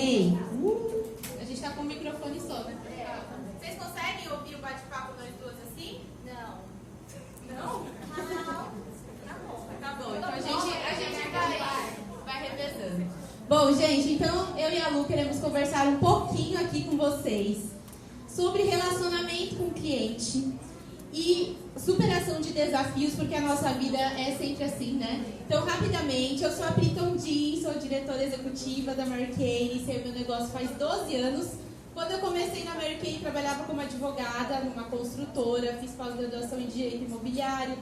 Amei. A gente tá com o microfone só, né? Vocês conseguem ouvir o bate-papo nós duas assim? Não. Não? Tá bom. Então a gente vai revezando. Bom, gente, então eu e a Lu queremos conversar um pouquinho aqui com vocês sobre relacionamento com o cliente e superação de desafios, porque a nossa vida é sempre assim, né? Então, rapidamente, eu sou a Priton Jean, sou diretora executiva da Mary Kay, iniciei meu negócio faz 12 anos. Quando eu comecei na Mary Kay, trabalhava como advogada numa construtora, fiz pós-graduação em Direito Imobiliário.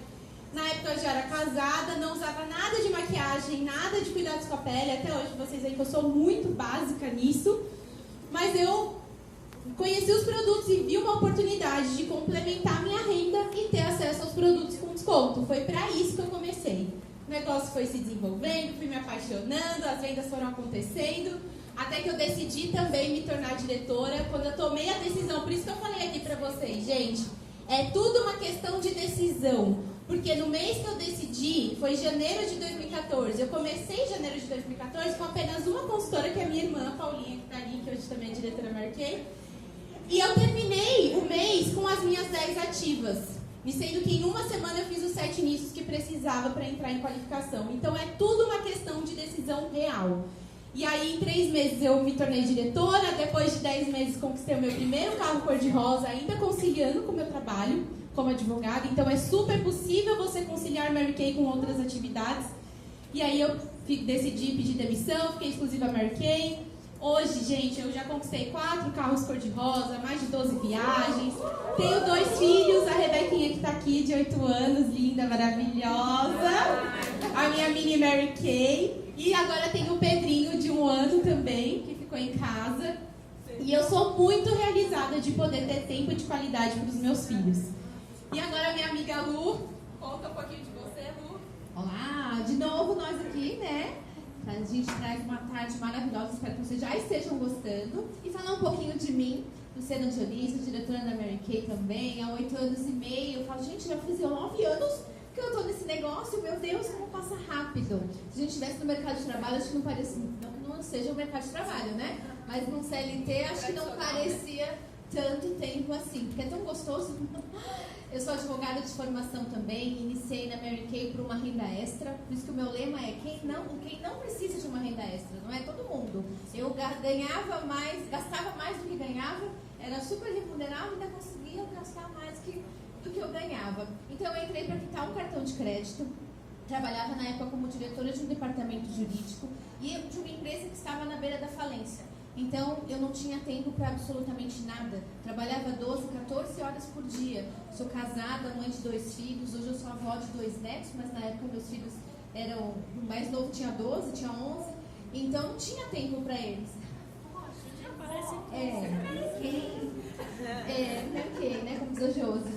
Na época eu já era casada, não usava nada de maquiagem, nada de cuidados com a pele. Até hoje vocês veem que eu sou muito básica nisso. Mas eu conheci os produtos e vi uma oportunidade de complementar minha renda e ter acesso aos produtos com desconto. Foi para isso que eu comecei. O negócio foi se desenvolvendo, fui me apaixonando, as vendas foram acontecendo. Até que eu decidi também me tornar diretora. Quando eu tomei a decisão, por isso que eu falei aqui para vocês, gente, é tudo uma questão de decisão. Porque no mês que eu decidi, foi janeiro de 2014. Eu comecei em janeiro de 2014 com apenas uma consultora, que é a minha irmã, Paulinha, que está ali, que hoje também é diretora Mary Kay. E eu terminei o mês com as minhas 10 ativas. E sendo que em uma semana eu fiz os 7 inícios que precisava para entrar em qualificação. Então é tudo uma questão de decisão real. E aí em 3 meses eu me tornei diretora. Depois de 10 meses conquistei o meu primeiro carro cor-de-rosa, ainda conciliando com o meu trabalho como advogada. Então é super possível você conciliar Mary Kay com outras atividades. E aí eu decidi pedir demissão, fiquei exclusiva Mary Kay. Hoje, gente, eu já conquistei 4 carros cor-de-rosa, mais de 12 viagens. Tenho 2 filhos, a Rebequinha que está aqui, de 8 anos, linda, maravilhosa. A minha mini Mary Kay. E agora tenho o Pedrinho, de 1 ano também, que ficou em casa. E eu sou muito realizada de poder ter tempo de qualidade para os meus filhos. E agora minha amiga Lu, conta um pouquinho de você, Lu. Olá, de novo nós aqui, né? A gente traz uma tarde maravilhosa, espero que vocês já estejam gostando. E falar um pouquinho de mim, Luciana Dionísio, diretora da Mary Kay também, há 8 anos e meio. Eu falo, gente, já fiz 9 anos que eu tô nesse negócio, meu Deus, como passa rápido. Se a gente estivesse no mercado de trabalho, acho que não parecia, não seja o mercado de trabalho, né? Mas no CLT, acho que não parecia tanto tempo assim, porque é tão gostoso. Eu sou advogada de formação também, iniciei na Mary Kay por uma renda extra, por isso que o meu lema é quem não precisa de uma renda extra, não é todo mundo. Eu ganhava mais, gastava mais do que ganhava, era super remunerável e ainda conseguia gastar mais do que eu ganhava. Então eu entrei para quitar um cartão de crédito, trabalhava na época como diretora de um departamento jurídico e de uma empresa que estava na beira da falência. Então, eu não tinha tempo para absolutamente nada. Trabalhava 12, 14 horas por dia. Sou casada, mãe de 2 filhos. Hoje eu sou avó de 2 netos, mas na época meus filhos eram... O mais novo tinha 12, tinha 11. Então, não tinha tempo para eles. Né? Como diz a Josi.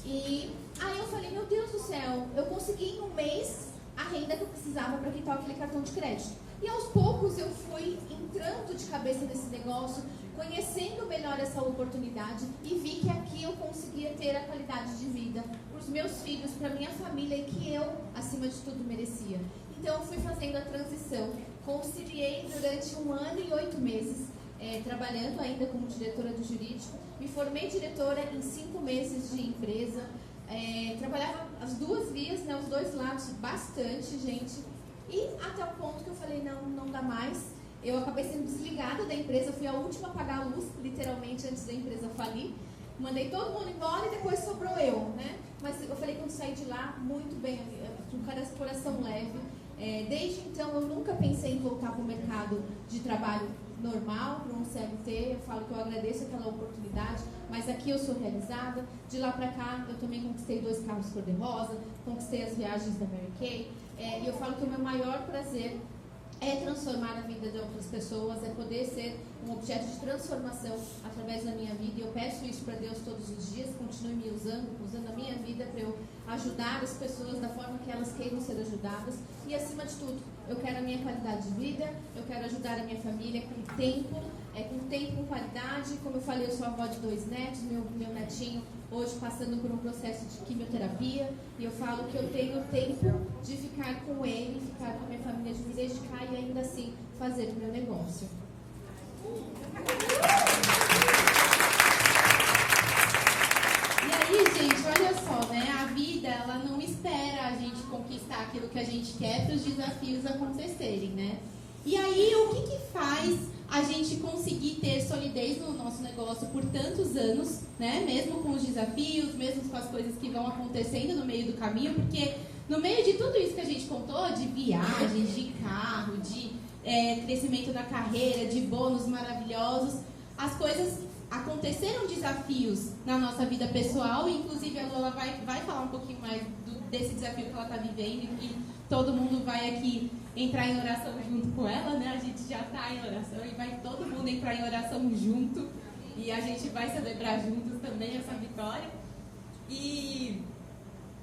E aí eu falei, meu Deus do céu, eu consegui em um mês a renda que eu precisava para quitar aquele cartão de crédito. E aos poucos eu fui entrando de cabeça nesse negócio, conhecendo melhor essa oportunidade e vi que aqui eu conseguia ter a qualidade de vida para os meus filhos, para minha família e que eu, acima de tudo, merecia. Então eu fui fazendo a transição, conciliei durante 1 ano e 8 meses, trabalhando ainda como diretora do jurídico, me formei diretora em 5 meses de empresa, trabalhava as 2 vias, né, os 2 lados, bastante, gente. E até o ponto que eu falei, não dá mais. Eu acabei sendo desligada da empresa, fui a última a pagar a luz, literalmente, antes da empresa falir. Mandei todo mundo embora e depois sobrou eu, né? Mas eu falei, quando saí de lá, muito bem, com o coração leve. Desde então, eu nunca pensei em voltar para o mercado de trabalho normal, para um CLT. Eu falo que eu agradeço aquela oportunidade, mas aqui eu sou realizada. De lá para cá, eu também conquistei 2 carros cor-de-rosa, conquistei as viagens da Mary Kay. E eu falo que o meu maior prazer é transformar a vida de outras pessoas, é poder ser um objeto de transformação através da minha vida. E eu peço isso para Deus todos os dias, continue me usando a minha vida para eu ajudar as pessoas da forma que elas queiram ser ajudadas. E acima de tudo, eu quero a minha qualidade de vida, eu quero ajudar a minha família com tempo, com qualidade. Como eu falei, eu sou avó de 2 netos, meu netinho hoje passando por um processo de quimioterapia, e eu falo que eu tenho tempo de ficar com ele, ficar com a minha família, de me dedicar e ainda assim fazer o meu negócio. que é para os desafios acontecerem, né? E aí, o que faz a gente conseguir ter solidez no nosso negócio por tantos anos, né? Mesmo com os desafios, mesmo com as coisas que vão acontecendo no meio do caminho, porque no meio de tudo isso que a gente contou, de viagens, de carro, de crescimento da carreira, de bônus maravilhosos, as coisas aconteceram, desafios na nossa vida pessoal, e inclusive a Lola vai falar um pouquinho mais desse desafio que ela está vivendo, e que todo mundo vai aqui entrar em oração junto com ela, né? A gente já está em oração e vai todo mundo entrar em oração junto, e a gente vai celebrar juntos também essa vitória. E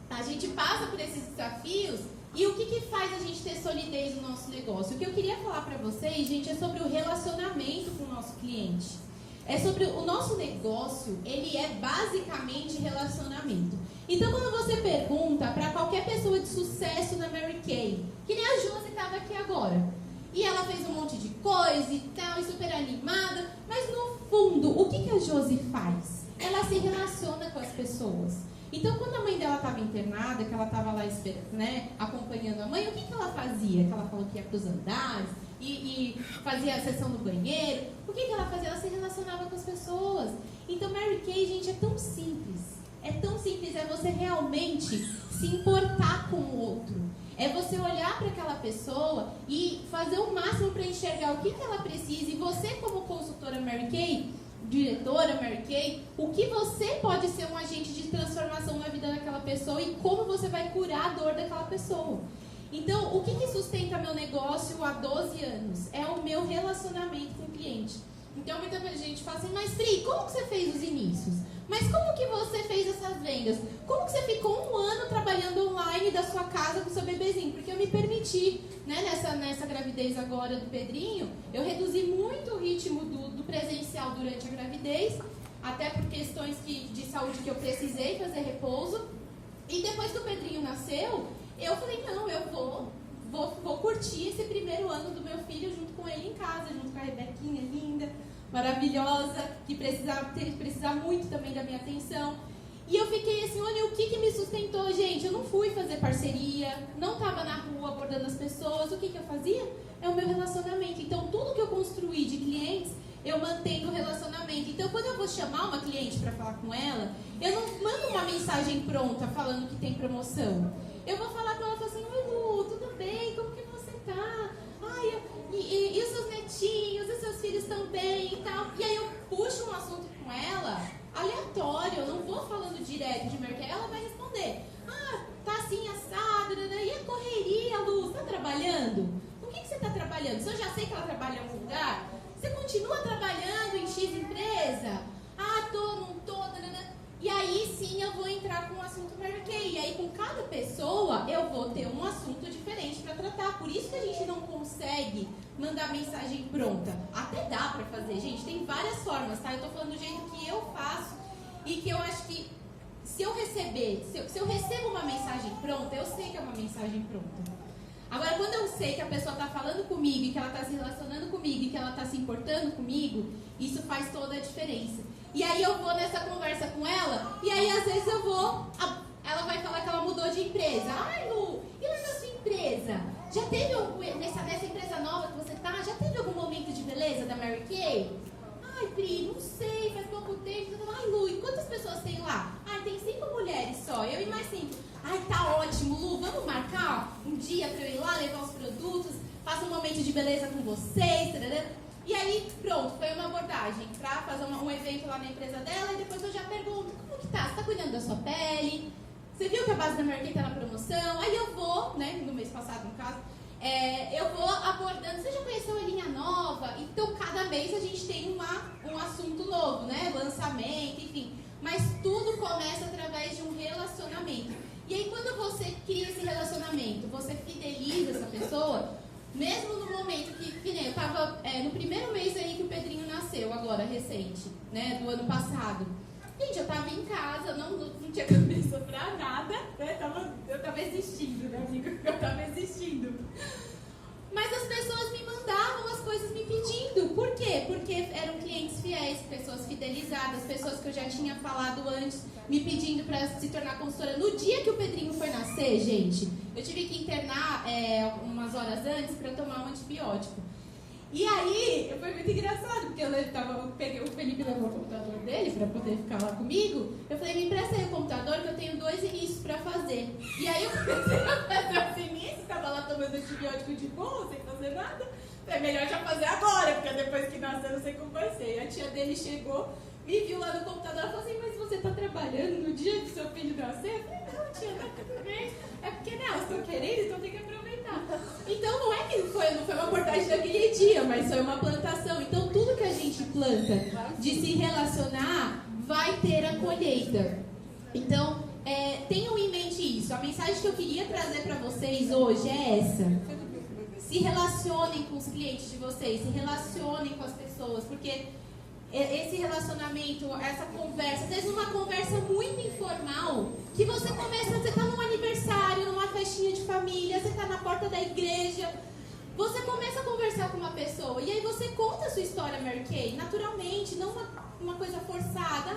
a gente passa por esses desafios, e o que faz a gente ter solidez no nosso negócio? O que eu queria falar para vocês, gente, é sobre o relacionamento com o nosso cliente. É sobre o nosso negócio, ele é basicamente relacionamento. Então, quando você pergunta para qualquer pessoa de sucesso na Mary Kay, que nem a Josi estava aqui agora, e ela fez um monte de coisa e tal, e super animada, mas no fundo, o que a Josi faz? Ela se relaciona com as pessoas. Então, quando a mãe dela estava internada, que ela estava lá esperando, né, acompanhando a mãe, o que ela fazia? Que ela falou que ia para os andares e fazia a sessão no banheiro. O que ela fazia? Ela se relacionava com as pessoas. Então, Mary Kay, gente, é tão simples. É tão simples, é você realmente se importar com o outro. É você olhar para aquela pessoa e fazer o máximo para enxergar o que ela precisa. E você, como consultora Mary Kay, diretora Mary Kay, o que você pode ser um agente de transformação na vida daquela pessoa e como você vai curar a dor daquela pessoa. Então, o que sustenta meu negócio há 12 anos? É o meu relacionamento com o cliente. Então, muita gente fala assim, mas Pri, como que você fez os inícios? Mas como que você fez essas vendas? Como que você ficou um ano trabalhando online da sua casa com o seu bebezinho? Porque eu me permiti, né, nessa gravidez agora do Pedrinho, eu reduzi muito o ritmo do presencial durante a gravidez, até por questões de saúde que eu precisei fazer repouso. E depois que o Pedrinho nasceu, eu falei, não, eu vou curtir esse primeiro ano do meu filho junto com ele em casa, junto com a Rebequinha linda, maravilhosa, que precisa muito também da minha atenção. E eu fiquei assim, olha, o que me sustentou, gente? Eu não fui fazer parceria, não estava na rua abordando as pessoas. O que eu fazia? É o meu relacionamento. Então, tudo que eu construí de clientes, eu mantenho o relacionamento. Então, quando eu vou chamar uma cliente para falar com ela, eu não mando uma mensagem pronta falando que tem promoção. Eu vou falar com ela e falo assim, oi Lu, tudo bem? Como que você tá? Ai, e os seus netinhos, os seus filhos estão bem e tal. E aí eu puxo um assunto com ela, aleatório, eu não vou falando direto de mercado, ela vai responder. Ah, tá assim, assado, e a correria, Lu, você tá trabalhando? O que você tá trabalhando? Se eu já sei que ela trabalha em algum lugar, você continua trabalhando em X empresa? Ah, tô, não tô, E aí sim eu vou entrar com o assunto Mary Kay. E aí com cada pessoa eu vou ter um assunto diferente para tratar. Por isso que a gente não consegue mandar mensagem pronta. Até dá para fazer, gente. Tem várias formas, tá? Eu tô falando do jeito que eu faço e que eu acho que se eu recebo uma mensagem pronta, eu sei que é uma mensagem pronta. Agora, quando eu sei que a pessoa está falando comigo e que ela está se relacionando comigo e que ela está se importando comigo, isso faz toda a diferença. E aí eu vou nessa conversa com ela, e aí às vezes ela vai falar que ela mudou de empresa. Ai, Lu, e lá na sua empresa? Já teve nessa empresa nova que você tá, já teve algum momento de beleza da Mary Kay? Ai, Pri, não sei, faz pouco tempo. Ai, Lu, e quantas pessoas tem lá? Ai, tem 5 mulheres só, eu e mais 5. Ai, tá ótimo, Lu, vamos marcar um dia pra eu ir lá, levar os produtos, faça um momento de beleza com vocês, tarará. E aí, pronto, foi uma abordagem pra fazer um evento lá na empresa dela, e depois eu já pergunto, como que tá? Você tá cuidando da sua pele? Você viu que a base da Mary Kay tá na promoção? Aí eu vou, né, no mês passado no caso, eu vou abordando, você já conheceu a linha nova? Então, cada mês a gente tem um assunto novo, né, lançamento, enfim. Mas tudo começa através de um relacionamento. E aí, quando você cria esse relacionamento, você fideliza essa pessoa, mesmo no momento que nem eu tava no primeiro mês aí que o Pedrinho nasceu, agora, recente, né, do ano passado. Gente, eu tava em casa, não tinha cabeça pra nada, né, eu tava existindo, né, amigo? Eu tava existindo. Mas as pessoas me mandavam as coisas me pedindo. Por quê? Porque eram clientes fiéis, pessoas fidelizadas, pessoas que eu já tinha falado antes, me pedindo para se tornar consultora. No dia que o Pedrinho foi nascer, gente, Eu tive que internar umas horas antes para tomar um antibiótico. E aí, foi muito engraçado, porque eu peguei o Felipe levou o computador dele para poder ficar lá comigo. Eu falei, me empresta aí o computador que eu tenho 2 inícios para fazer. E aí eu comecei a fazer os inícios, estava lá tomando antibiótico de boa, sem fazer nada. Falei, melhor já fazer agora, porque depois que nascer eu não sei como vai ser. E a tia dele chegou, me viu lá no computador e falou assim, mas você está trabalhando no dia que seu filho nascer? Eu falei, não, tia, tá tudo bem. É porque, né, eu estou querendo, então tem que aproveitar. Então não é que não foi uma abordagem daquele dia, mas foi uma plantação. Então tudo que a gente planta de se relacionar vai ter a colheita. Então tenham em mente isso. A mensagem que eu queria trazer para vocês hoje é essa. Se relacionem com os clientes de vocês, se relacionem com as pessoas, porque esse relacionamento, essa conversa, às vezes uma conversa muito informal, que você está num aniversário, numa festinha de família, você está na porta da igreja, você começa a conversar com uma pessoa, e aí você conta a sua história, Mary Kay, naturalmente, não uma coisa forçada.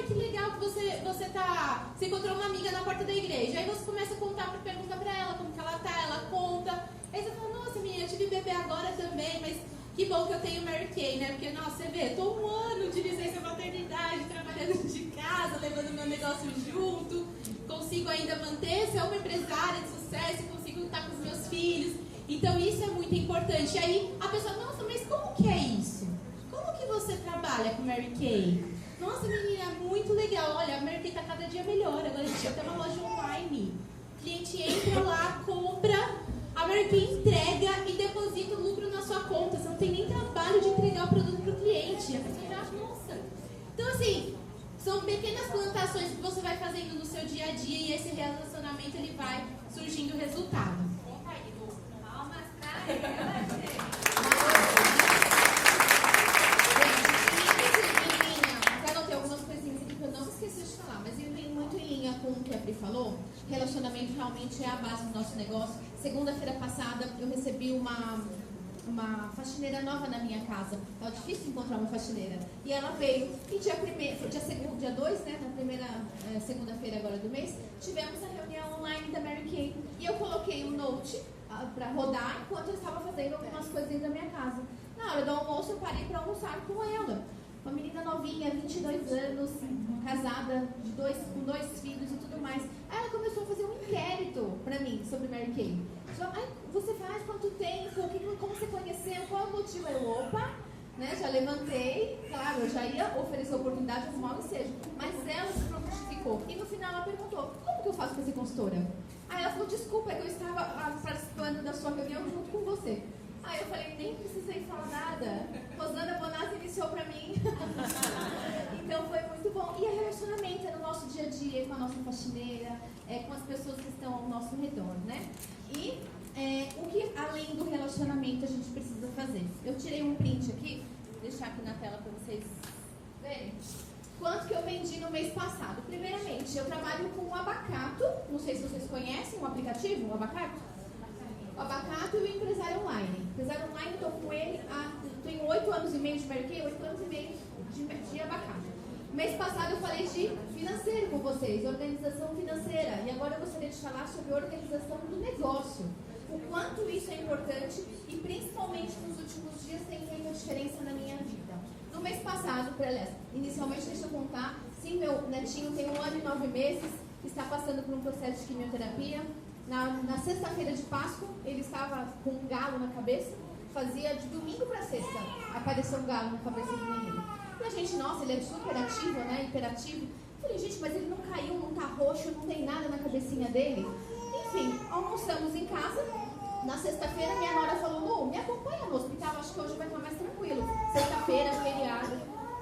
Que legal que você encontrou uma amiga na porta da igreja, aí você começa a pergunta pra ela como que ela tá, ela conta, aí você fala, nossa menina, eu tive bebê agora também, mas que bom que eu tenho Mary Kay, né? Porque, nossa, você vê, eu tô 1 ano de licença maternidade, trabalhando de casa, levando meu negócio junto, consigo ainda manter, ser uma empresária de sucesso, consigo estar com os meus filhos. Então, isso é muito importante. E aí, a pessoa, nossa, mas como que é isso? Como que você trabalha com Mary Kay? Nossa, menina, é muito legal. Olha, a Mary Kay tá cada dia melhor. Agora a gente tem até uma loja online. O cliente entra lá, compra, a Mary Kay entrega e deposita o lucro na sua conta. Você não tem nem trabalho de entregar o produto pro cliente. A pessoa já acha, nossa. Então, assim, são pequenas plantações que você vai fazendo no seu dia a dia e esse relacionamento, ele vai surgindo resultado. Conta aí, Lu. Palmas pra ela, gente. Com o que a Pri falou, relacionamento realmente é a base do nosso negócio. Segunda-feira passada eu recebi uma faxineira nova na minha casa. É difícil encontrar uma faxineira. E ela veio, e dia 2, né, na primeira segunda-feira agora do mês, tivemos a reunião online da Mary Kay. E eu coloquei um note para rodar enquanto eu estava fazendo algumas coisas dentro da minha casa. Na hora do almoço eu parei para almoçar com ela. Uma menina novinha, 22 anos, casada, com 2 filhos e tudo mais. Aí ela começou a fazer um inquérito pra mim sobre Mary Kay. Você faz quanto tempo? Como você conheceu? Qual o motivo? Eu, opa, né, já levantei. Claro, eu já ia oferecer a oportunidade de arrumar o ensejo. Mas ela se prontificou. E no final ela perguntou, como que eu faço pra ser consultora? Aí ela falou, desculpa, é que eu estava participando da sua reunião junto com você. Aí eu falei, nem precisei falar nada. Rosana Bonazzi iniciou pra mim. Então foi muito bom. E é relacionamento, é no nosso dia a dia, com a nossa faxineira, com as pessoas que estão ao nosso redor, né? E o que além do relacionamento a gente precisa fazer? Eu tirei um print aqui, vou deixar aqui na tela pra vocês verem. Quanto que eu vendi no mês passado? Primeiramente, eu trabalho com o Abacato. Não sei se vocês conhecem o aplicativo, o Abacato. O Abacato e o Empresário Online. O Empresário Online, estou com ele tenho 8 anos e meio de Mary Kay, 8 anos e meio de Abacato. Mês passado eu falei de financeiro com vocês, organização financeira. E agora eu gostaria de falar sobre organização do negócio. O quanto isso é importante e principalmente nos últimos dias tem feito a diferença na minha vida. No mês passado, inicialmente deixa eu contar, sim, meu netinho tem 1 ano e 9 meses, está passando por um processo de quimioterapia. Na sexta-feira de Páscoa, ele estava com um galo na cabeça. Fazia de domingo para sexta, apareceu um galo na cabeça do menino. E a gente, nossa, ele é super ativo, né, hiperativo. Falei, gente, mas ele não caiu, não tá roxo, não tem nada na cabecinha dele. Enfim, almoçamos em casa. Na sexta-feira, minha nora falou, Lu, me acompanha no hospital, acho que hoje vai estar mais tranquilo. Sexta-feira, feriado.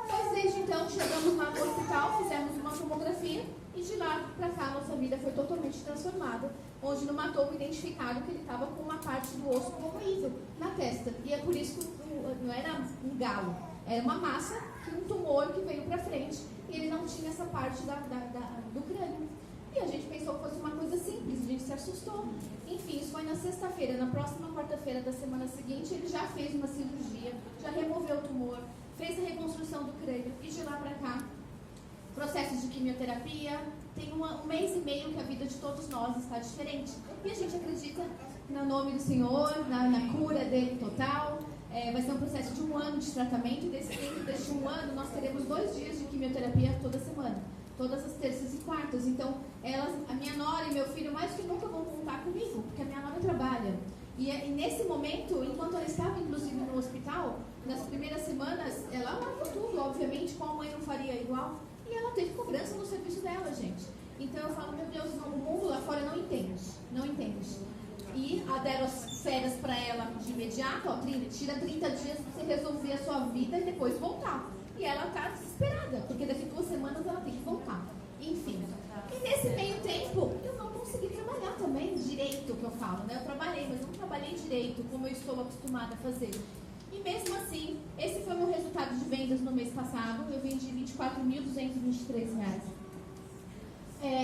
Mas desde então, chegamos lá no hospital, fizemos uma tomografia e de lá pra cá, nossa vida foi totalmente transformada. Onde no hematomo identificaram que ele estava com uma parte do osso corroído na testa. E é por isso que não era um galo, era uma massa, um tumor que veio pra frente e ele não tinha essa parte do crânio. E a gente pensou que fosse uma coisa simples, a gente se assustou. Enfim, isso foi na sexta-feira. Na próxima quarta-feira da semana seguinte, ele já fez uma cirurgia, já removeu o tumor, fez a reconstrução do crânio e de lá pra cá, processos de quimioterapia, tem um mês e meio que a vida de todos nós está diferente. E a gente acredita no nome do Senhor, na cura dele total. Vai ser um processo de 1 ano de tratamento. E desse 1 ano, nós teremos 2 dias de quimioterapia toda semana. Todas as terças e quartas. Então, a minha nora e meu filho mais que nunca vão contar comigo, porque a minha nora trabalha. E nesse momento, enquanto ela estava inclusive no hospital, nas primeiras semanas, ela largou tudo, obviamente, qual mãe não faria igual? E ela teve cobrança no serviço dela, gente. Então eu falo, meu Deus, o mundo lá fora não entende. E deram as férias para ela de imediato, tira 30 dias para você resolver a sua vida e depois voltar. E ela está desesperada, porque daqui 2 semanas ela tem que voltar. Enfim. E nesse meio tempo, eu não consegui trabalhar também direito, que eu falo, né? Eu trabalhei, mas não trabalhei direito, como eu estou acostumada a fazer. E mesmo assim, esse foi o meu resultado de vendas no mês passado. Eu vendi R$24.223.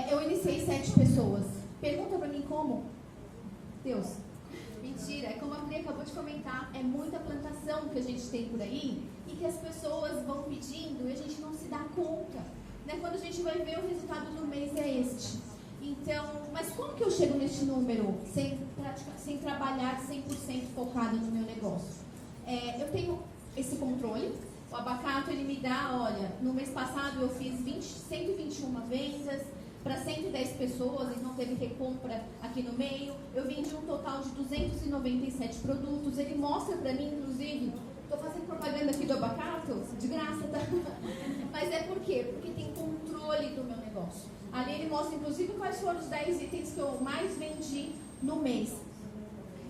Eu iniciei 7 pessoas. Pergunta pra mim como? Deus. Mentira, é como a Pri acabou de comentar, é muita plantação que a gente tem por aí e que as pessoas vão pedindo e a gente não se dá conta. Né? Quando a gente vai ver, o resultado do mês é este. Então, mas como que eu chego neste número sem trabalhar 100% focado no meu negócio? Eu tenho esse controle. O Abacato, ele me dá, olha, no mês passado eu fiz 121 vendas para 110 pessoas, então teve recompra aqui no meio. Eu vendi um total de 297 produtos. Ele mostra para mim, inclusive, estou fazendo propaganda aqui do Abacato, de graça, tá? Mas é por quê? Porque tem controle do meu negócio. Ali ele mostra, inclusive, quais foram os 10 itens que eu mais vendi no mês.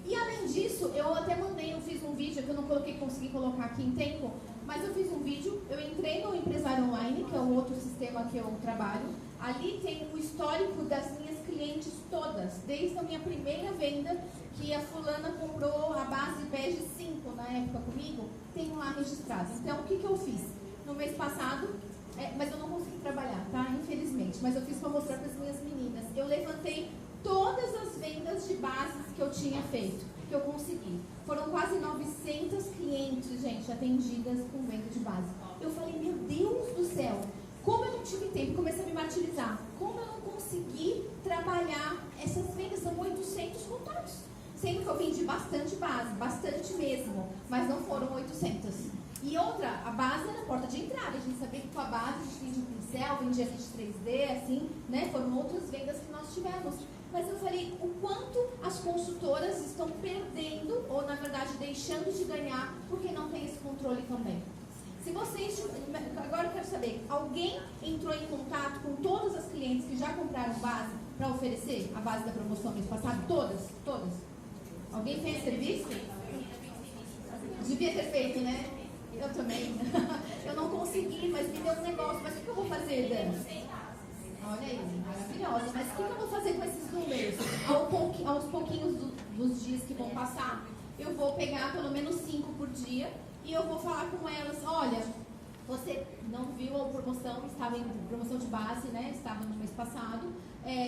E além disso, eu até eu fiz um vídeo que eu não consegui colocar aqui em tempo, mas eu fiz um vídeo, eu entrei no Empresário Online, que é um outro sistema que eu trabalho. Ali tem o histórico das minhas clientes todas, desde a minha primeira venda, que a fulana comprou a base bege 5 na época comigo, tem lá registrado. Então, o que eu fiz? No mês passado, mas eu não consegui trabalhar, tá? Infelizmente, mas eu fiz para mostrar para as minhas meninas. Eu levantei todas as vendas de bases que eu tinha feito, que eu consegui. Foram quase 900 clientes, gente, atendidas com venda de base. Eu falei, meu Deus do céu, como eu não tive tempo, comecei a me martirizar. Como eu não consegui trabalhar essas vendas? São 800 contatos. Sendo que eu vendi bastante base, bastante mesmo, mas não foram 800. E outra, a base era a porta de entrada. A gente sabia que com a base a gente vendia pincel, vendia kit 3D, assim, né? Foram outras vendas que nós tivemos. Mas eu falei o quanto as consultoras estão perdendo, ou na verdade deixando de ganhar, porque não tem esse controle também. Se vocês, agora eu quero saber, alguém entrou em contato com todas as clientes que já compraram base para oferecer a base da promoção mês passado? Todas? Todas? Alguém fez serviço? Devia ter feito, né? Eu também. Eu não consegui, mas me deu um negócio. Mas o que eu vou fazer, Dani? Olha aí, maravilhosa. Mas o que eu vou fazer com esses números? Aos pouquinhos dos dias que vão passar, eu vou pegar pelo menos 5 por dia e eu vou falar com elas, olha, você não viu a promoção, estava em promoção de base, né? Estava no mês passado,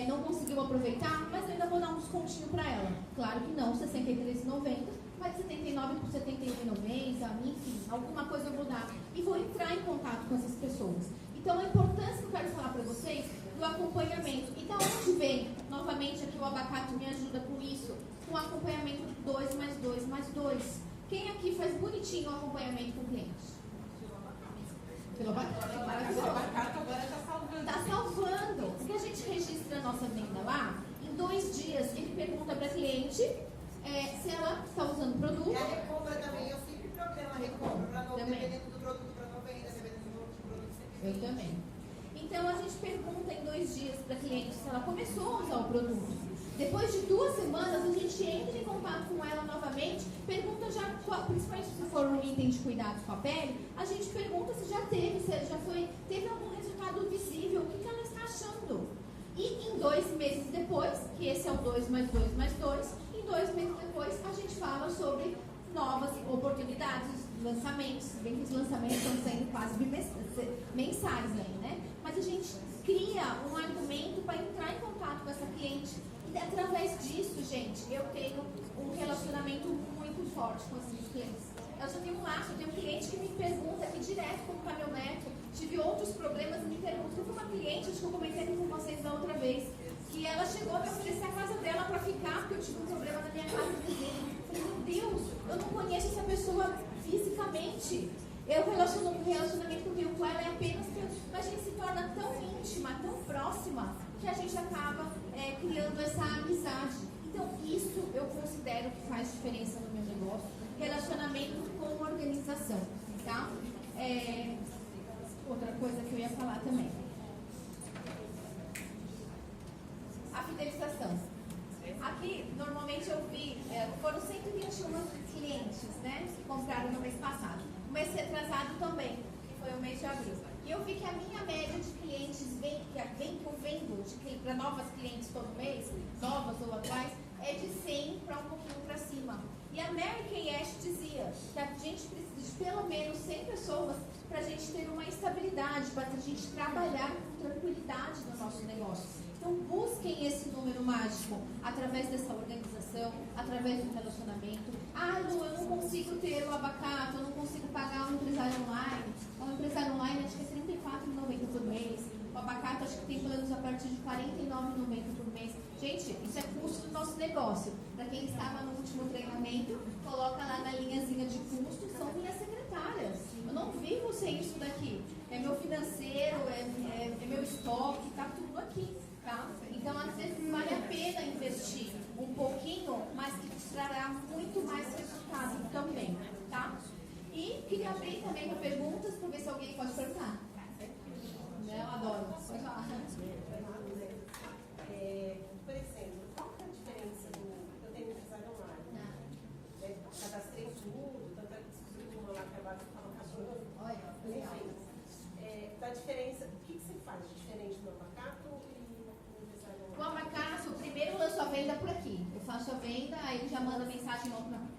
não conseguiu aproveitar, mas eu ainda vou dar um descontinho para ela. Claro que não, R$ 63,90, mas R$ 79 por R$ 71,90, enfim, alguma coisa eu vou dar. E vou entrar em contato com essas pessoas. Então, a importância que eu quero falar para vocês do acompanhamento. E da onde vem, novamente, aqui o Abacato me ajuda com isso, com o acompanhamento de 2 mais 2 mais 2. Quem aqui faz bonitinho o acompanhamento com clientes? Pelo Abacato. O Abacato agora está salvando. Está salvando. Porque a gente registra a nossa venda lá, em 2 dias ele pergunta para a cliente se ela está usando o produto. E a recompra também, eu sempre programo a recompra, para não dependendo do produto para não vender, dependendo do outro produto sempre Eu também. Então a gente pergunta em 2 dias para a cliente se ela começou a usar o produto. Depois de 2 semanas, a gente entra em contato com ela novamente, pergunta já, principalmente se for um item de cuidados com a pele, a gente pergunta se já teve, teve algum resultado visível, o que ela está achando. E em 2 meses depois, que esse é o 2 mais 2 mais 2, em 2 meses depois a gente fala sobre novas oportunidades, lançamentos, bem que os lançamentos estão sendo quase mensais aí, né? Mas a gente cria um argumento para entrar em contato com essa cliente. E através disso, gente, eu tenho um relacionamento muito forte com esses clientes. Eu já tenho um laço, eu tenho um cliente que me pergunta aqui direto como está meu neto. Tive outros problemas e me pergunta. Eu fui uma cliente, acho que eu comentei aqui com vocês da outra vez, que ela chegou a me oferecer a casa dela para ficar, porque eu tive um problema na minha casa de vizinho. Eu falei, meu Deus, eu não conheço essa pessoa fisicamente. O relacionamento que eu tenho com ela é apenas que a gente se torna tão íntima, tão próxima, que a gente acaba criando essa amizade. Então, isso eu considero que faz diferença no meu negócio. Relacionamento com organização, tá? Outra coisa que eu ia falar também. A fidelização. Aqui, normalmente eu vi, foram 121 clientes, né, que compraram no mês passado. O mês retrasado também, que foi o mês de abril. E eu vi que a minha média de clientes que eu vendo para novas clientes todo mês, novas ou atuais, é de 100 para um pouquinho para cima. E a Mary Kay Ash dizia que a gente precisa de pelo menos 100 pessoas para a gente ter uma estabilidade, para a gente trabalhar com tranquilidade no nosso negócio. Então busquem esse número mágico através dessa organização, através do relacionamento. Ah, Lu, eu não consigo ter o abacate, eu não consigo pagar um empresário online. Um empresário online acho que é R$ 34,90 por mês. O abacate acho que tem planos a partir de R$ 49,90 por mês. Gente, isso é custo do nosso negócio. Para quem estava no último treinamento, coloca lá na linhazinha de custos, são minhas secretárias. Eu não vivo sem isso daqui. É meu financeiro, é meu estoque, tá tudo aqui. Tá? Então, às vezes, vale a pena investir um pouquinho, mas que trará muito mais resultado também. Tá? E queria abrir também para perguntas, para ver se alguém pode perguntar. Eu adoro. Pode falar. Por exemplo, qual que é a diferença eu tenho empresário online? Cadastrei tudo, tanto é que descobri uma lá que agora fala cachorro. Olha, legal. Da diferença, o que você faz de diferente no abacate e no empresário online? O abacate, primeiro eu lanço a venda por aqui. Eu faço a venda, aí ele já manda mensagem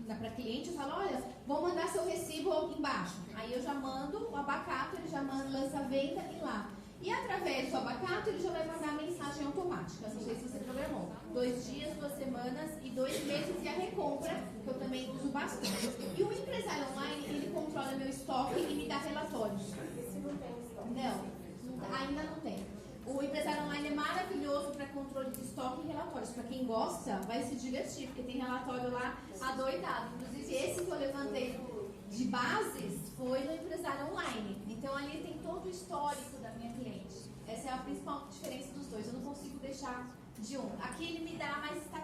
para cliente, eu falo, olha, vou mandar seu recibo embaixo. Aí eu já mando o abacate, ele já lança a venda e lá. E através do abacate, ele já vai mandar a mensagem automática. Não sei se você programou. 2 dias, 2 semanas e 2 meses e a recompra, que eu também uso bastante. E o empresário online, ele controla meu estoque e me dá relatórios. Esse não tem estoque. Não, ainda não tem. O empresário online é maravilhoso para controle de estoque e relatórios. Para quem gosta, vai se divertir, porque tem relatório lá adoidado. Inclusive, esse que eu levantei de bases foi no empresário online. Então, ali tem todo o histórico da minha cliente. Essa é a principal diferença dos dois. Eu não consigo deixar de um. Aqui ele me dá mais estatística.